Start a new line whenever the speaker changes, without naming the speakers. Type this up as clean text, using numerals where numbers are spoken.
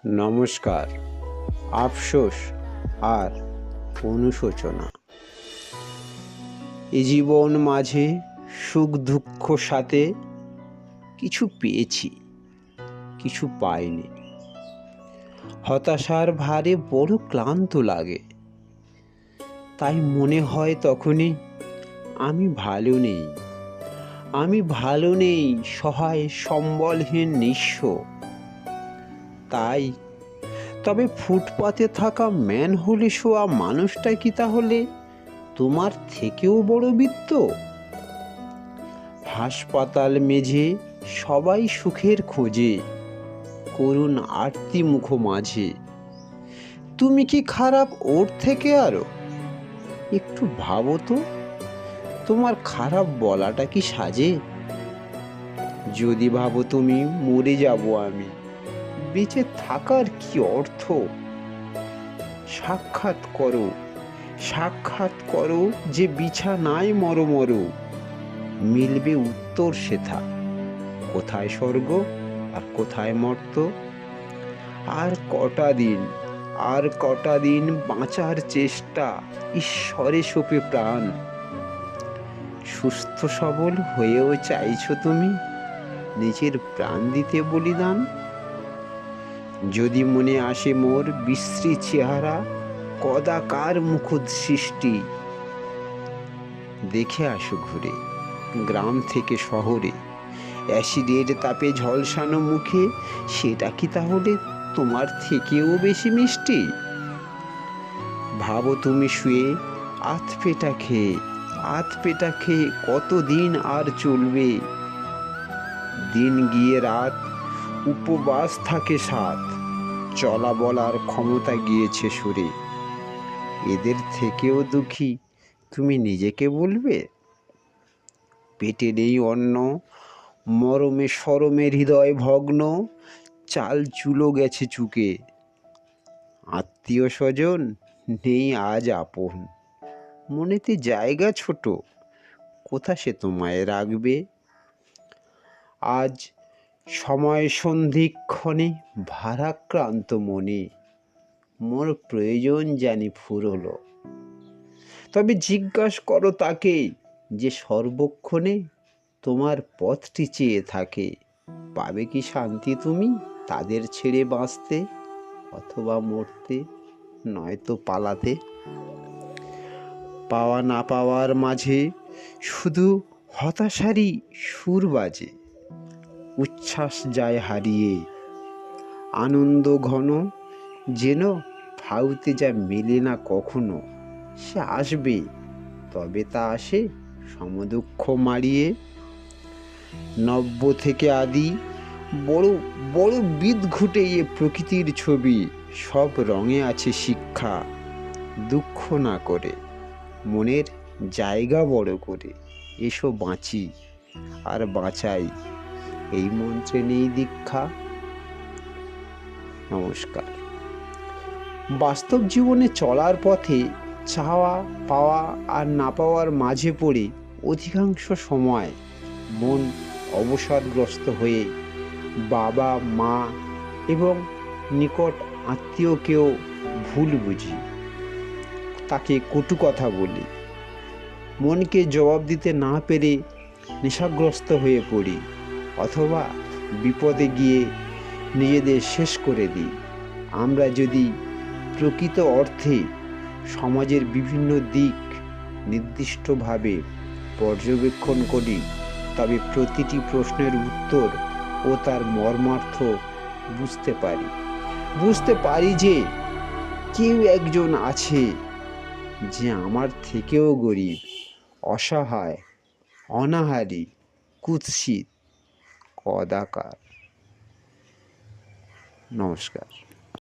নমস্কার। আফসোস আর অনুশোচনা, এ জীবন মাঝে সুখ দুঃখ সাথে কিছু পেয়েছি, কিছু পাইনি। হতাশার ভারে বড় ক্লান্ত লাগে, তাই মনে হয় তখনই আমি ভালো নেই, সহায় সম্বলহীন নিঃস্ব। তাই তবে ফুটপাতে থাকা ম্যানহোলে শোয়া মানুষটা কি তাহলে তোমার থেকেও বড় বৃত্ত? হাসপাতাল মেঝে সবাই সুখের খোঁজে, করুণ আরতি মুখ মাঝে। তুমি কি খারাপ ওর থেকে আরো? একটু ভাবো তো, তোমার খারাপ বলাটা কি সাজে? যদি ভাবো তুমি মরে যাব আমি, বেঁচে থাকার কি অর্থ? সাক্ষাৎ করো যে বিছানায় মরো, মিলবে উত্তর সেথা। কোথায় স্বর্গ আর কোথায় মর্ত? আর কটা দিন বাঁচার চেষ্টা, ঈশ্বরে সঁপে প্রাণ। সুস্থ সবল হয়েও চাইছো তুমি নিজের প্রাণ দিতে বলিদান? যদি মনে আসে মোর বিশ্রী চেহারা, কদাকার মুখোশ সৃষ্টি, দেখে আসো ঘুরে গ্রাম থেকে শহরে। অ্যাসিডের তাপে ঝলসানো মুখে সেটা কি তাহলে তোমার থেকেও বেশি মিষ্টি? ভাবো তুমি শুয়ে আধ পেটা খেয়ে কতদিন আর চলবে? দিন গিয়ে রাত উপবাস থাকে সাথ, চলা বলার ক্ষমতা গিয়েছে সুরে। এদের থেকেও দুঃখী তুমি নিজেকে বলবে? পেটে নেই অন্ন, মরমে শরমে হৃদয় ভগ্ন, চাল চুলো গেছে চুকে। আত্মীয় স্বজন নেই আজ আপন, মনেতে জায়গা ছোট, কোথা সে তোমায় রাখবে? আজ সময় সন্ধিক্ষণে ভারাক্রান্ত মনে, মোর প্রয়োজন জানি ফুরলো। তবে জিজ্ঞাস করো তাকে যে সর্বক্ষণে তোমার পথটি চেয়ে থাকে। পাবে কি শান্তি তুমি তাদের ছেড়ে বাঁচতে, অথবা মরতে, নয়তো পালাতে? পাওয়া না পাওয়ার মাঝে শুধু হতাশারই সুর বাজে, উচ্ছ্বাস যায় হারিয়ে। আনন্দ ঘন যেন ফাউতে যা মেলে না কখনো, সে আসবে, তবে তা আসে সমদুঃখ মারিয়ে। নব্য থেকে আদি বড় বড় বিদ ঘুটে এ প্রকৃতির ছবি, সব রঙে আছে শিক্ষা। দুঃখ না করে মনের জায়গা বড় করে এসো বাঁচি আর বাঁচাই, এই মন্ত্রে নেই দীক্ষা। নমস্কার। বাস্তব জীবনে চলার পথে চাওয়া পাওয়া আর না পাওয়ার মাঝে পড়ে অধিকাংশ সময় মন অবসাদগ্রস্ত হয়ে বাবা মা এবং নিকট আত্মীয়কেও ভুল বুঝি, তাকে কটু কথা বলি, মনকে জবাব দিতে না পেরে নেশাগ্রস্ত হয়ে পড়ি, অথবা বিপদে গিয়ে নিজেদের শেষ করে দিই। আমরা যদি প্রকৃত অর্থে সমাজের বিভিন্ন দিক নির্দিষ্টভাবে পর্যবেক্ষণ করি, তবে প্রতিটি প্রশ্নের উত্তর ও তার মর্মার্থ বুঝতে পারি যে কেউ একজন আছে যে আমার থেকেও গরিব, অসহায়, অনাহারী, কুৎসিত, কদাকার। নমস্কার।